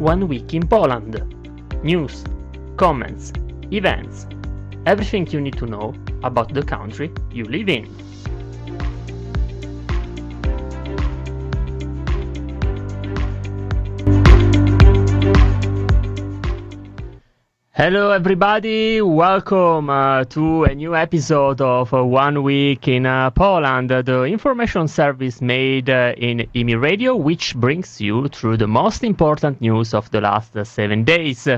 1 week in Poland. News, comments, events, everything you need to know about the country you live in. Hello everybody, welcome to a new episode of 1 Week in Poland, the information service made in IMI Radio, which brings you through the most important news of the last 7 days.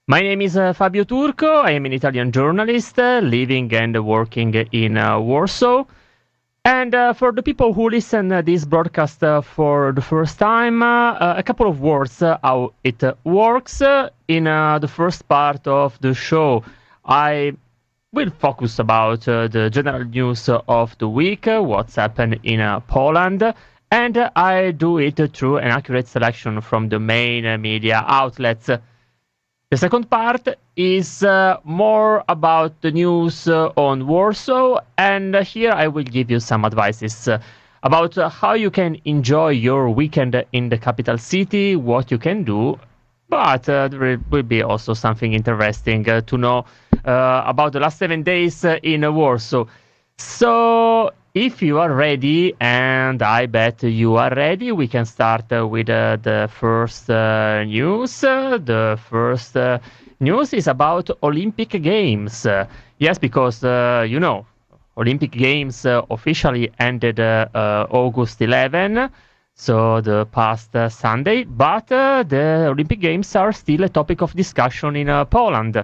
My name is Fabio Turco, I am an Italian journalist living and working in Warsaw. And for the people who listen this broadcast for the first time, a couple of words how it works. In the first part of the show, I will focus about the general news of the week, what's happened in Poland, and I do it through an accurate selection from the main media outlets. The second part is more about the news on Warsaw, and here I will give you some advices about how you can enjoy your weekend in the capital city, what you can do, but there will be also something interesting to know about the last 7 days in Warsaw. So, if you are ready, and I bet you are ready, we can start with the first news. The first news is about Olympic Games. Yes, because, Olympic Games officially ended August 11, so the past Sunday, but the Olympic Games are still a topic of discussion in Poland.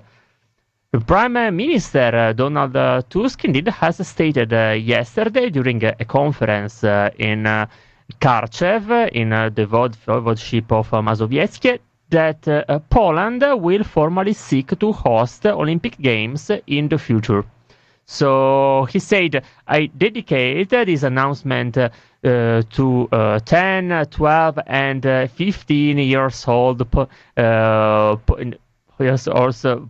The Prime Minister Donald Tusk indeed has stated yesterday during a conference in Kharkiv in the voivodeship of Mazowieckie that Poland will formally seek to host Olympic Games in the future. So he said, I dedicate this announcement to 10, 12 and 15 years old also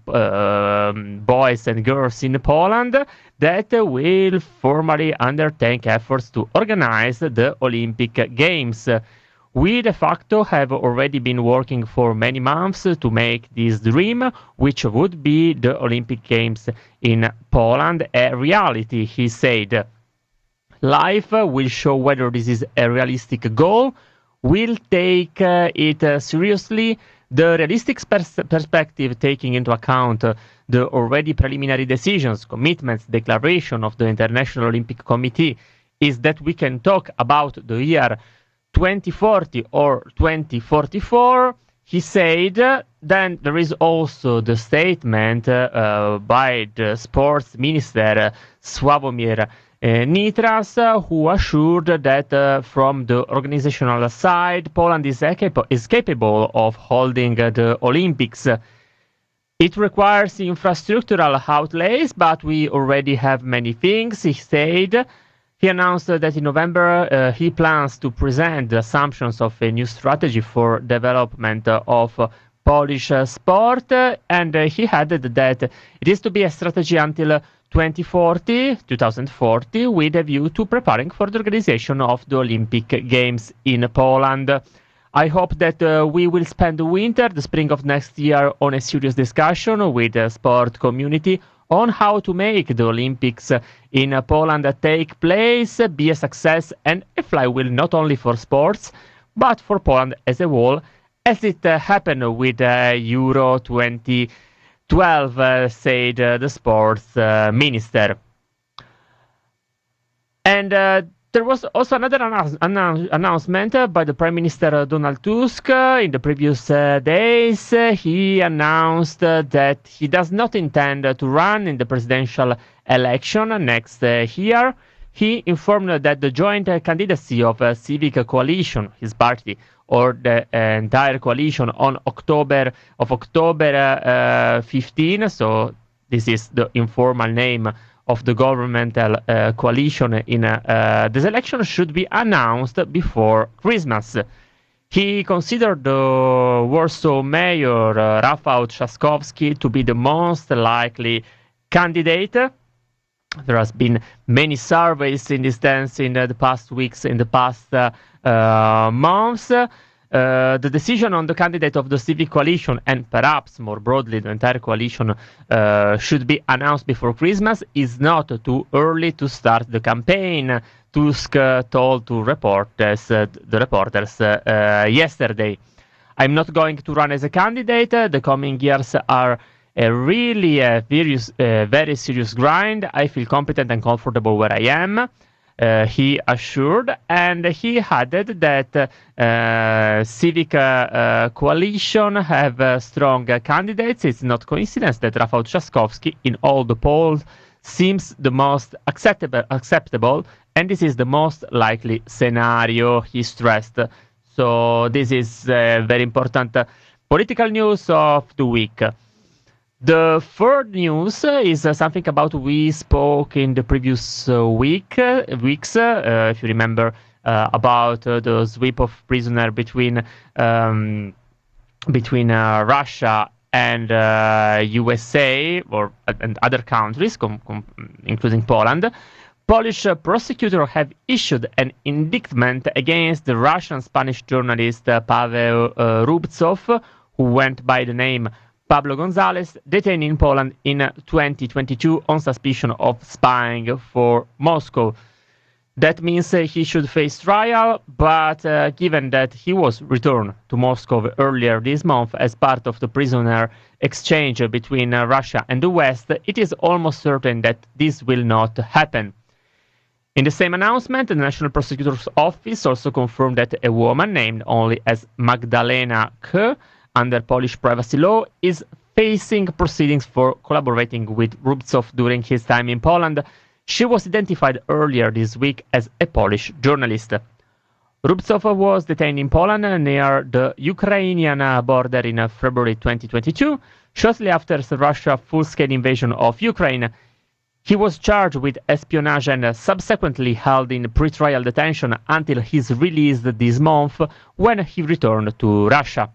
boys and girls in Poland that will formally undertake efforts to organize the Olympic Games. We de facto have already been working for many months to make this dream, which would be the Olympic Games in Poland, a reality, he said. Life will show whether this is a realistic goal. We'll take it seriously. The realistic perspective, taking into account the already preliminary decisions, commitments, declaration of the International Olympic Committee, is that we can talk about the year 2040 or 2044, he said. Then there is also the statement by the sports minister Sławomir Nitras, who assured that from the organizational side, Poland is capable of holding the Olympics. It requires infrastructural outlays, but we already have many things, he said. He announced that in November he plans to present the assumptions of a new strategy for development of Polish sport, and he added that it is to be a strategy until 2040, with a view to preparing for the organization of the Olympic Games in Poland. I hope that we will spend the winter, the spring of next year, on a serious discussion with the sport community on how to make the Olympics in Poland take place, be a success, and a flywheel not only for sports, but for Poland as a whole, as it happened with Euro 2012, said the sports minister. And there was also another announcement by the Prime Minister Donald Tusk. In the previous days, he announced that he does not intend to run in the presidential election next year. He informed that the joint candidacy of Civic Coalition, his party, or the entire coalition on October 15, so this is the informal name of the governmental coalition in this election, should be announced before Christmas. He considered the Warsaw mayor, Rafał Trzaskowski, to be the most likely candidate. There has been many surveys in this sense in the past weeks, in the past months. The decision on the candidate of the civic coalition, and perhaps more broadly the entire coalition, should be announced before Christmas is not too early to start the campaign, Tusk told to the reporters yesterday. I'm not going to run as a candidate. The coming years are really a very serious grind. I feel competent and comfortable where I am, he assured, and he added that civic coalition have strong candidates. It's not coincidence that Rafał Trzaskowski in all the polls seems the most acceptable, and this is the most likely scenario, he stressed. So this is very important political news of the week. The third news is something about we spoke in the previous weeks, if you remember, about the sweep of prisoner between Russia and USA and other countries, including Poland. Polish prosecutors have issued an indictment against the Russian-Spanish journalist Paweł Rubcov, who went by the name Pablo González, detained in Poland in 2022 on suspicion of spying for Moscow. That means he should face trial, but given that he was returned to Moscow earlier this month as part of the prisoner exchange between Russia and the West, it is almost certain that this will not happen. In the same announcement, the National Prosecutor's Office also confirmed that a woman named only as Magdalena K, under Polish privacy law, is facing proceedings for collaborating with Rubcov during his time in Poland. She was identified earlier this week as a Polish journalist. Rubcov was detained in Poland near the Ukrainian border in February 2022, shortly after Russia's full-scale invasion of Ukraine. He was charged with espionage and subsequently held in pre-trial detention until his release this month, when he returned to Russia.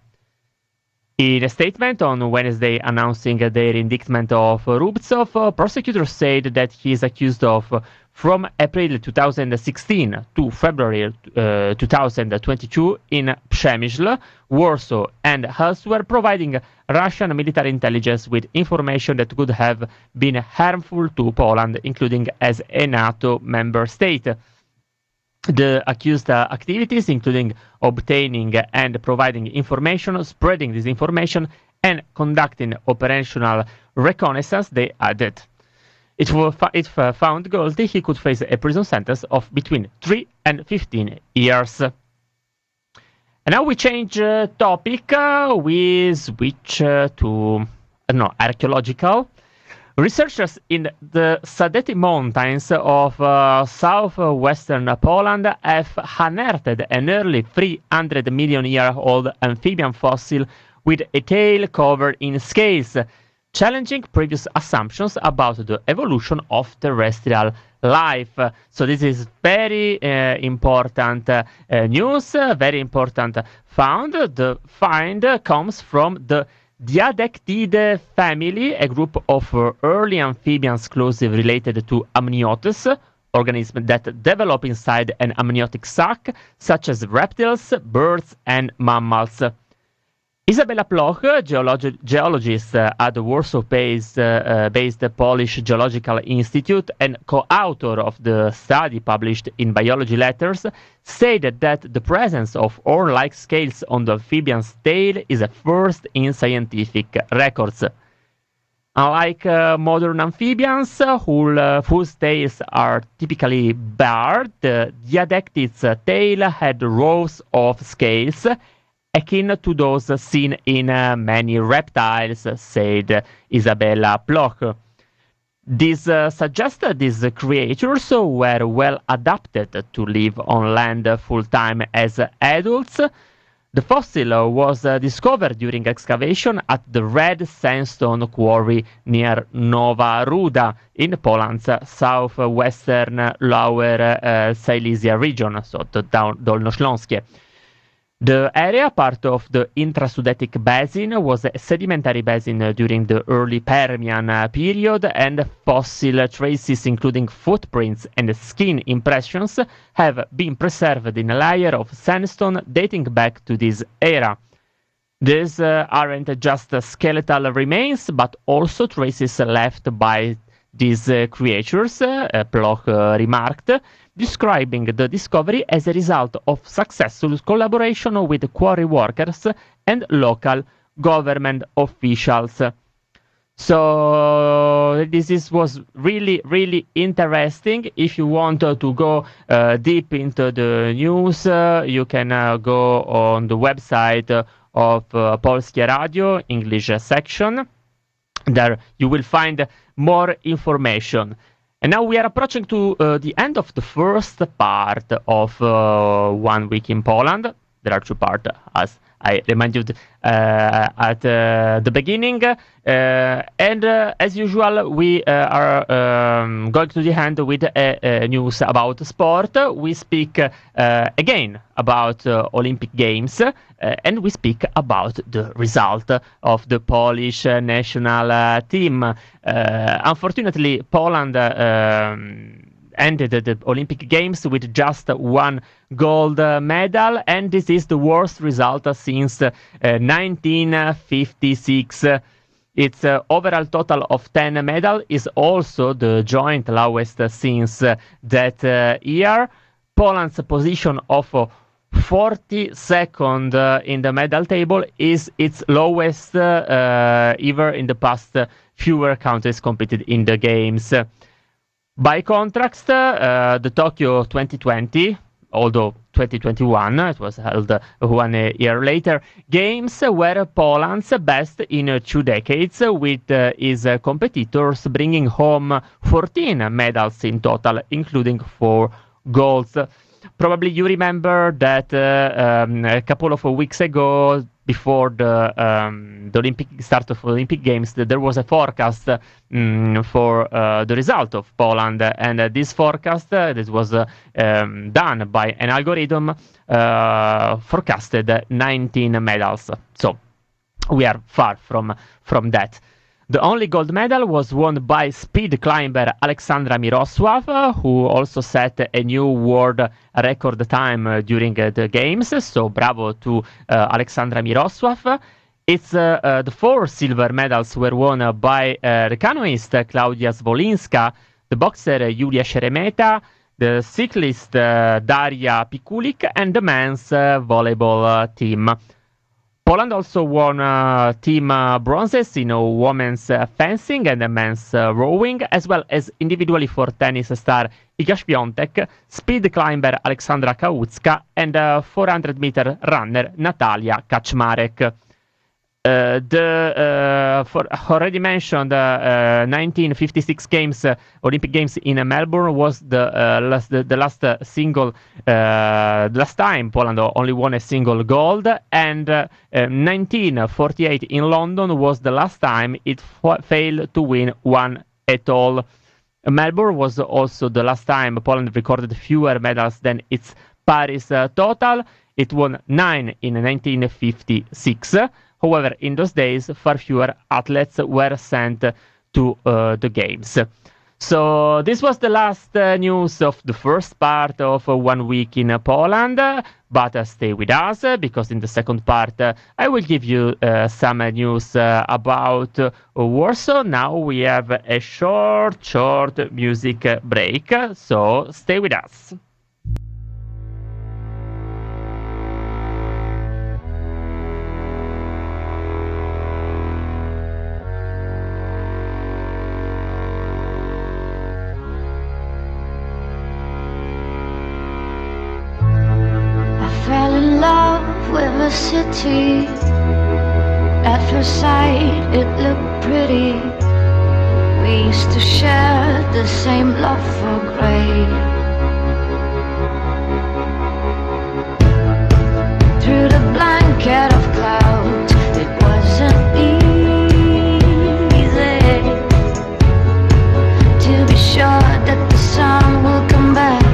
In a statement on Wednesday announcing their indictment of Rubcov, prosecutors said that he is accused of, from April 2016 to February 2022 in Przemysl, Warsaw, and elsewhere, providing Russian military intelligence with information that could have been harmful to Poland, including as a NATO member state. The accused activities, including obtaining and providing information, spreading disinformation, and conducting operational reconnaissance, they added. If found guilty, he could face a prison sentence of between 3 and 15 years. And now we change topic. We switch to archaeological. Researchers in the Sadety Mountains of southwestern Poland have unearthed an early 300 million year old amphibian fossil with a tail covered in scales, challenging previous assumptions about the evolution of terrestrial life. So this is very important news, very important found. The find comes from the Diadectidae family, a group of early amphibians closely related to amniotes, organisms that develop inside an amniotic sac, such as reptiles, birds, and mammals. Isabella Ploch, geologist at the Warsaw-based Polish Geological Institute and co-author of the study published in Biology Letters, stated that the presence of horn-like scales on the amphibian's tail is a first in scientific records. Unlike modern amphibians, whose tails are typically barred, the Diadectid's tail had rows of scales, akin to those seen in many reptiles, said Isabella Ploch. This suggests that these creatures were well adapted to live on land full-time as adults. The fossil was discovered during excavation at the Red Sandstone Quarry near Nowa Ruda in Poland's southwestern Lower Silesia region, so the Dolnośląskie. The area, part of the Intrasudetic Basin, was a sedimentary basin during the early Permian period, and fossil traces, including footprints and skin impressions, have been preserved in a layer of sandstone dating back to this era. These aren't just skeletal remains, but also traces left by these creatures, Bloch remarked, describing the discovery as a result of successful collaboration with quarry workers and local government officials. So was really interesting. If you want to go deep into the news, you can go on the website of Polskie Radio, English section. There you will find more information. And now we are approaching to the end of the first part of 1 Week in Poland. There are two parts, as I reminded at the beginning. And as usual, we are going to the end with news about sport. We speak again about Olympic Games, and we speak about the result of the Polish national team. Unfortunately, Poland ended the Olympic Games with just one gold medal, and this is the worst result since 1956. Its overall total of 10 medals is also the joint lowest since that year. Poland's position of 42nd in the medal table is its lowest ever in the past. Fewer countries competed in the games. By contrast, the Tokyo 2020, although 2021, it was held 1 year later, games were Poland's best in 2 decades, with its competitors bringing home 14 medals in total, including 4 golds. Probably you remember that a couple of weeks ago, before the Olympic start of Olympic Games, there was a forecast for the result of Poland, and this forecast this was done by an algorithm forecasted 19 medals. So we are far from that. The only gold medal was won by speed climber Aleksandra Mirosław, who also set a new world record time during the games. So bravo to Aleksandra Mirosław. It's the 4 silver medals were won by the canoeist Klaudia Zwolinska, the boxer Julia Sheremeta, the cyclist Daria Pikulik, and the men's volleyball team. Poland also won team bronzes in women's fencing and men's rowing, as well as individually for tennis star Iga Świątek, speed climber Aleksandra Kałucka, and 400-meter runner Natalia Kaczmarek. For already mentioned 1956 games, Olympic Games in Melbourne was the last time Poland only won a single gold, and 1948 in London was the last time it failed to win one at all. Melbourne was also the last time Poland recorded fewer medals than its Paris total. It won 9 in 1956. However, in those days, far fewer athletes were sent to the games. So this was the last news of the first part of 1 Week in Poland. But stay with us, because in the second part I will give you some news about Warsaw. Now we have a short music break, so stay with us. With a city, at first sight it looked pretty. We used to share the same love for grey. Through the blanket of clouds, it wasn't easy to be sure that the sun will come back.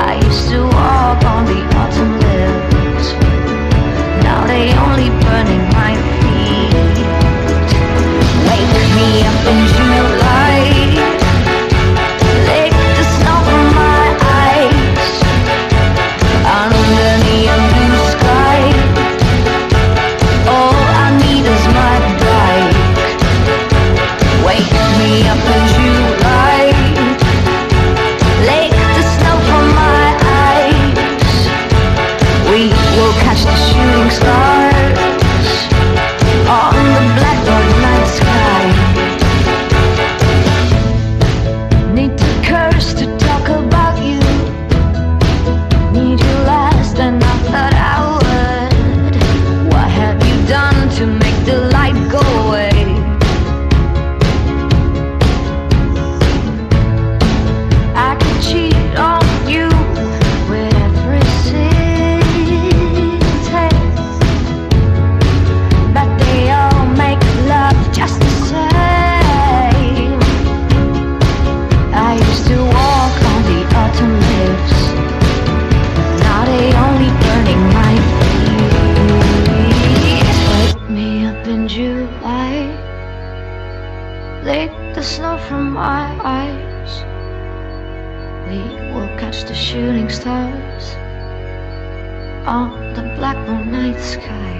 I used to walk me up in July. Lick the snow from my eyes under neon blue sky. All I need is my bike. Wake me up in July. Lick the snow from my eyes. We will catch the shooting stars on the blackboard night sky. Need to curse to talk about you. Need you last and I thought I would. What have you done to make the light go away? I could cheat on you with every city, but they all make love just the same. I used to walk on the autumn leaves. Now they only burning my feet. Wake me up in July. Lick the snow from my eyes. We will catch the shooting stars on the blackboard night sky.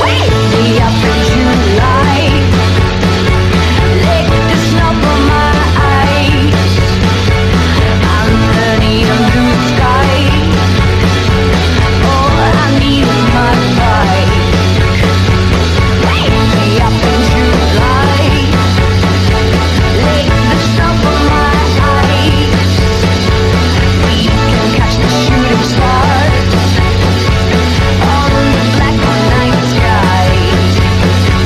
Wake me up in July. Lick the snow from my eyes under neon blue sky. All I need is my bike. Wake me up in July. Lick the snow from my eyes. We can catch the shooting stars on the blackboard night sky.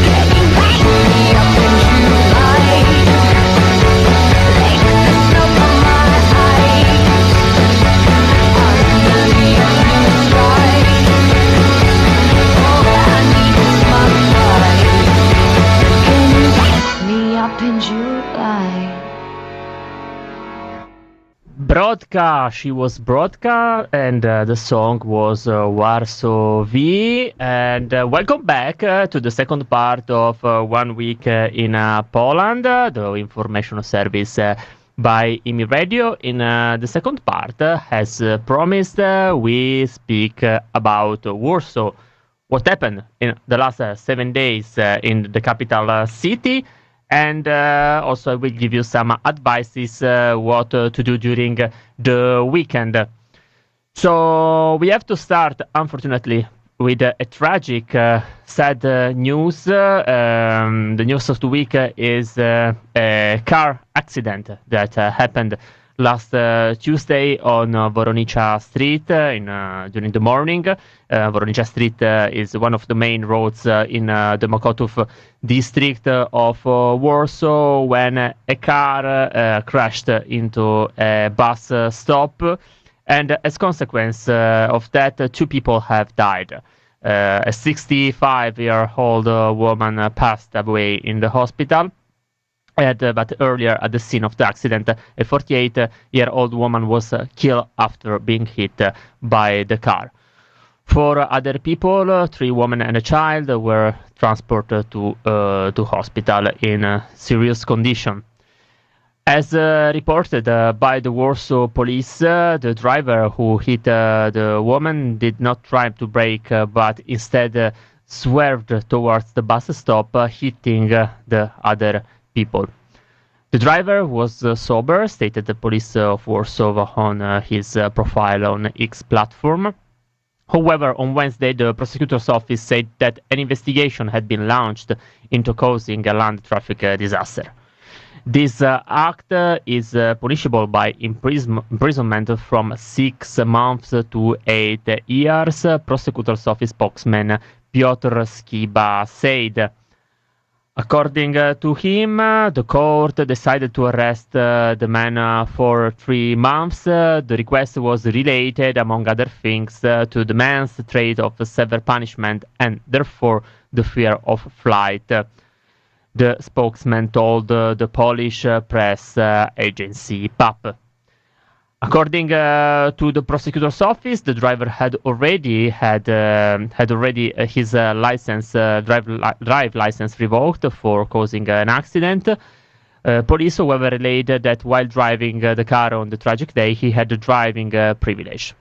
Can you wake me up in July? Lick the snow from my eyes under the blue sky. All I need is my bike. Can you wake me up in July? Brodka, she was Brodka, and the song was Warsaw V. And welcome back to the second part of 1 week in Poland, the information service by IMI Radio. In the second part, as promised, we speak about Warsaw. What happened in the last 7 days in the capital city. And also I will give you some advices what to do during the weekend. So we have to start, unfortunately, with a tragic, sad news. The news of the week is a car accident that happened last Tuesday on Woronicza Street during the morning. Woronicza Street is one of the main roads in the Mokotów district of Warsaw when a car crashed into a bus stop. And as consequence of that, 2 people have died. A 65-year-old woman passed away in the hospital. But earlier at the scene of the accident, a 48-year-old woman was killed after being hit by the car. 4 other people, 3 women and a child, were transported to hospital in serious condition. As reported by the Warsaw police, the driver who hit the woman did not try to brake, but instead swerved towards the bus stop, hitting the other people. The driver was sober, stated the police of Warsaw on his profile on X platform. However, on Wednesday, the prosecutor's office said that an investigation had been launched into causing a land traffic disaster. This act is punishable by imprisonment from 6 months to 8 years, prosecutor's office spokesman Piotr Skiba said. According to him, the court decided to arrest the man for 3 months. The request was related, among other things, to the man's threat of severe punishment and therefore the fear of flight. The spokesman told the Polish press agency PAP. According to the prosecutor's office, the driver had already his drive license revoked for causing an accident. Police, however, related that while driving the car on the tragic day, he had a driving privilege.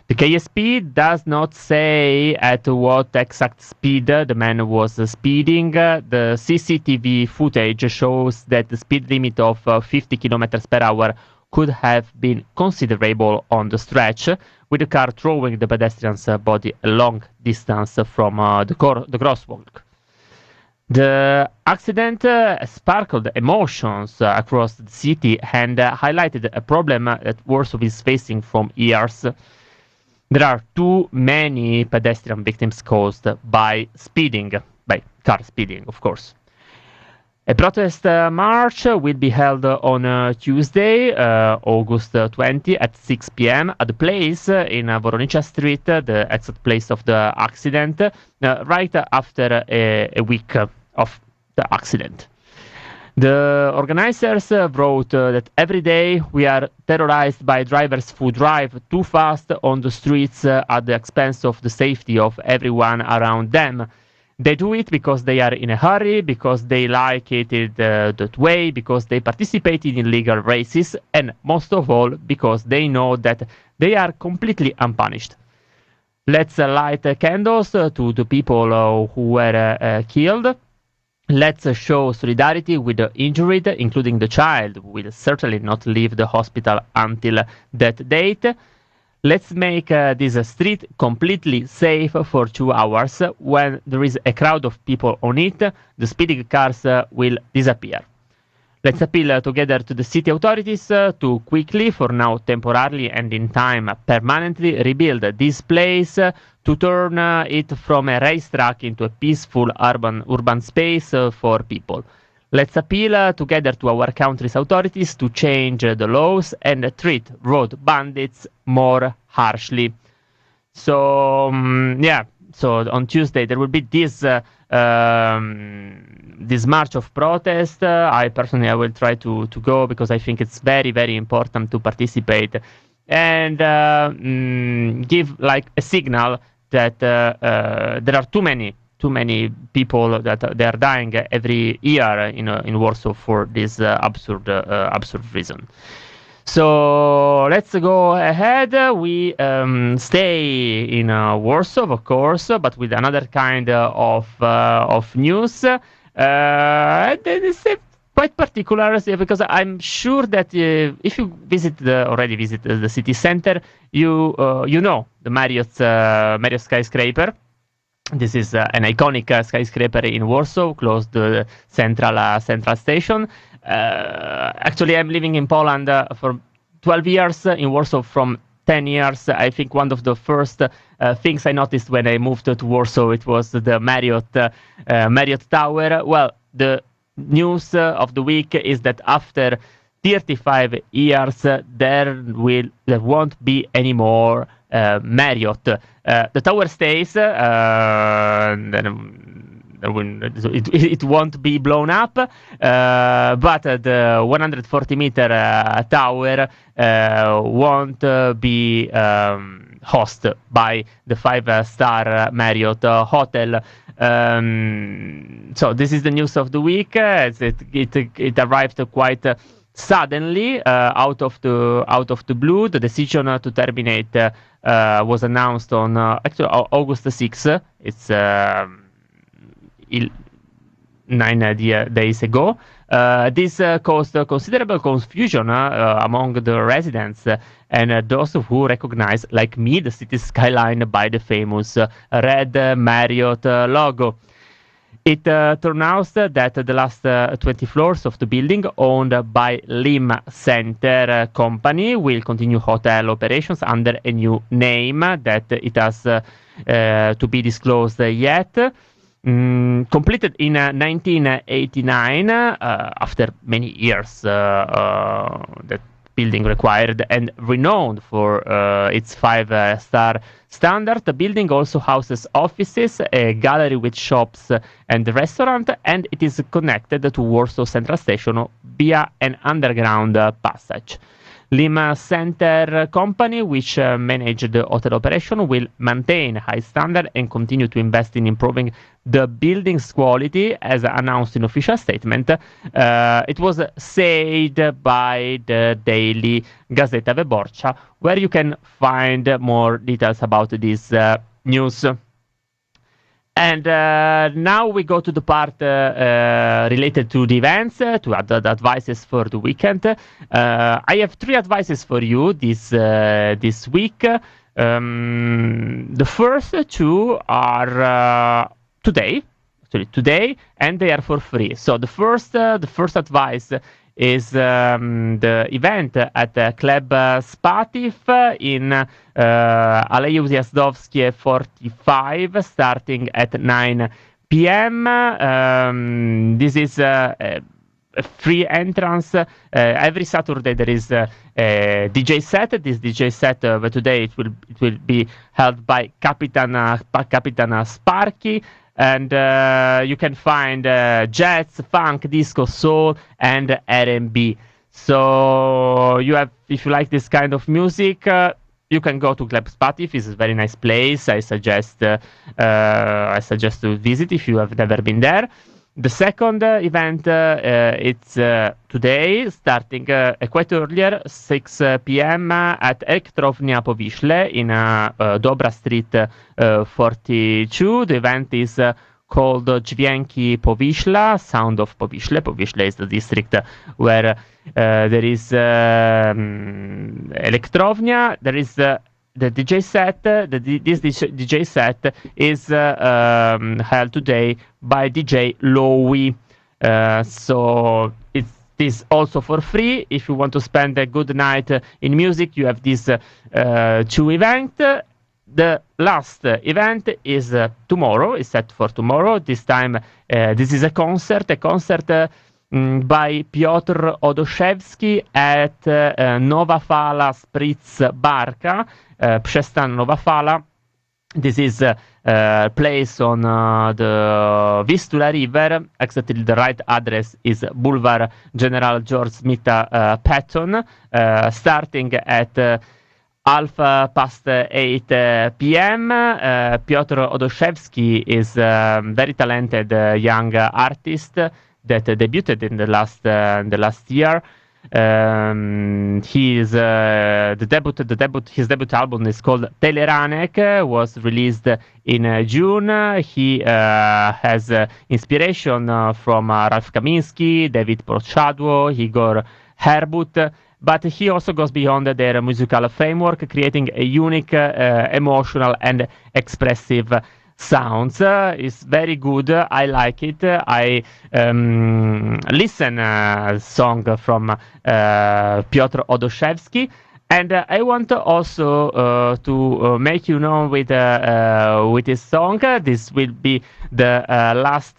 The KSP does not say at what exact speed the man was speeding. The CCTV footage shows that the speed limit of 50 kilometers per hour could have been considerable on the stretch, with the car throwing the pedestrian's body a long distance from the crosswalk. The accident sparkled emotions across the city and highlighted a problem that Warsaw is facing from years. There are too many pedestrian victims caused by car speeding, of course. A protest march will be held on Tuesday, August 20 at 6 p.m. at the place in Voronica Street, the exact place of the accident, right after a week of the accident. The organizers wrote that every day we are terrorized by drivers who drive too fast on the streets at the expense of the safety of everyone around them. They do it because they are in a hurry, because they like it that way, because they participated in illegal races, and most of all, because they know that they are completely unpunished. Let's light candles to the people who were killed. Let's show solidarity with the injured, including the child, who will certainly not leave the hospital until that date. Let's make this street completely safe for 2 hours. When there is a crowd of people on it, the speeding cars will disappear. Let's appeal together to the city authorities to quickly, for now temporarily and in time permanently, rebuild this place to turn it from a racetrack into a peaceful urban space for people. Let's appeal together to our country's authorities to change the laws and treat road bandits more harshly. So, so on Tuesday there will be this march of protest. I personally will try to go because I think it's very, very important to participate and give like a signal that there are too many people that they are dying every year in Warsaw for this absurd reason. So let's go ahead. We stay in Warsaw, of course, but with another kind of news. It's quite particular because I'm sure that if you already visit the city center, you know the Marriott skyscraper. This is an iconic skyscraper in Warsaw, close to the central station. Actually, I'm living in Poland for 12 years, in Warsaw from 10 years. I think one of the first things I noticed when I moved to Warsaw, it was the Marriott Tower. Well, the news of the week is that after 35 years, there won't be any more Marriott. The tower stays, it won't be blown up, but the 140-meter tower won't be hosted by the 5-star Marriott hotel. So this is the news of the week. It arrived quite suddenly, out of the blue. The decision to terminate was announced on actually August 6th. It's 9 days ago. This caused considerable confusion among the residents and those who recognize, like me, the city skyline by the famous red Marriott logo. It turned out that the last 20 floors of the building owned by Lim Center Company will continue hotel operations under a new name that it has to be disclosed yet. Completed in 1989, after many years that building required and renowned for its 5-star standard. The building also houses offices, a gallery with shops and a restaurant, and it is connected to Warsaw Central Station via an underground passage. Lima Center company, which manage the hotel operation, will maintain high standard and continue to invest in improving the building's quality, as announced in official statement. It was said by the daily Gazeta Wyborcza, where you can find more details about this news. And now we go to the part related to the events, to the advices for the weekend. I have 3 advices for you this week. The first 2 are today, and they are for free. So the first advice is the event at Club Spatif in Aleje Ujazdowskie 45, starting at 9 p.m. This is a free entrance. Every Saturday there is a DJ set. This DJ set today it will be held by Kapitan Sparky. And you can find jazz, funk, disco, soul, and R&B. So if you like this kind of music, you can go to Club Spatif. It's a very nice place. I suggest to visit if you have never been there. The second event, it's today, starting quite earlier, 6 p.m. at Elektrownia Powiśle in Dobra Street 42. The event is called Dźwięki Powiśla, Sound of Powiśle. Powiśle is the district where there is Elektrownia. There is the DJ set. This DJ set is held today by DJ Lowy. So it is also for free. If you want to spend a good night in music, you have these 2 events. The last event is tomorrow. It's set for tomorrow. This time, this is a concert by Piotr Odoszewski at Nowa Fala Spritz Barka, Przestan Nowa Fala. This is a place on the Vistula River. Exactly the right address is Boulevard General George Smith Patton, starting at 8:30 p.m. Piotr Odoszewski is a very talented young artist that debuted in the last year. His debut album is called Teleranek, was released in June. He has inspiration from Ralph Kamiński, David Pochadło, Igor Herbut, but he also goes beyond their musical framework, creating a unique, emotional and expressive sounds. It's very good. I like it. I listen song from Piotr Odoszewski, and I want also to make you know with this song. This will be the last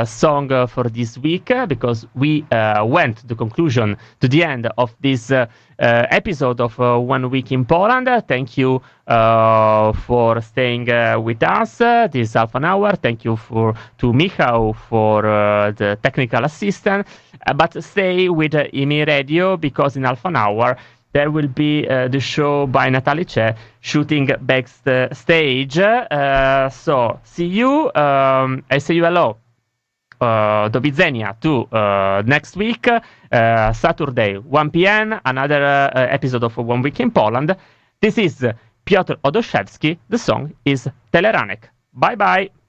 song for this week, because we went to the conclusion, to the end of this episode of 1 Week in Poland. Thank you for staying with us this half an hour. Thank you to Michał for the technical assistant. But stay with IMI Radio, because in half an hour there will be the show by Natalice, shooting backstage. So see you. I say you hello. Do widzenia to next week, Saturday, 1 p.m., another episode of 1 Week in Poland. This is Piotr Odoszewski. The song is Teleranek. Bye-bye.